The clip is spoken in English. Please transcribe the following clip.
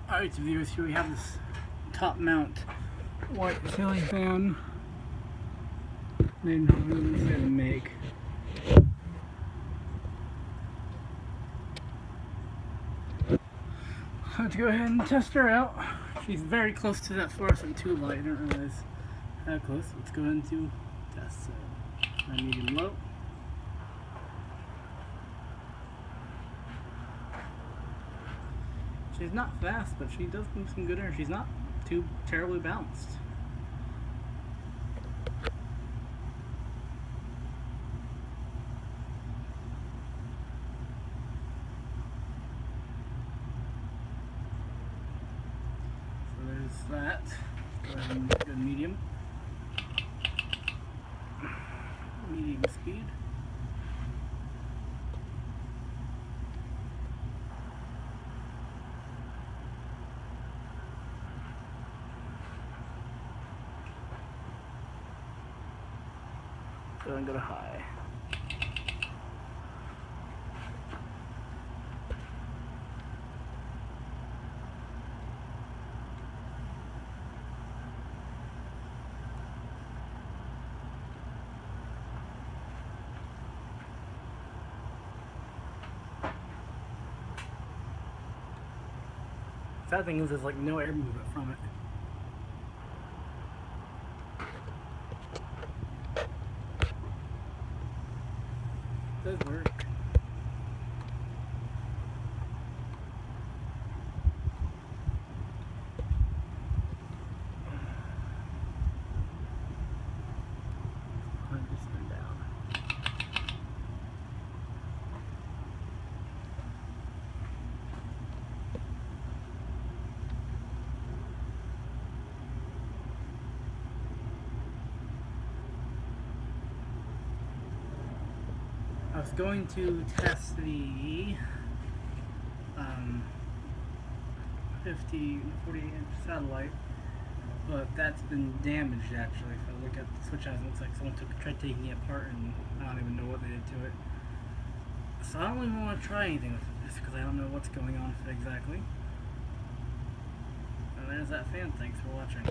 Alright, so viewers, here we have this top mount white ceiling fan. Made in make. Let's go ahead and test her out. She's very close to that fluorescent tube light. I didn't realize how close. Let's go ahead and do test my medium low. She's not fast, but she does move some good air. She's not too terribly balanced. So there's that. Go ahead and go medium. Medium speed. Go and go to high. Sad thing is, there's like no air movement from it. Does work. Spin down. I was going to test the 48 inch satellite, but that's been damaged actually. If I look at the switch eyes, it looks like someone tried taking it apart and I don't even know what they did to it. So I don't even want to try anything with it just because I don't know what's going on with it exactly. And there's that fan. Thanks for watching.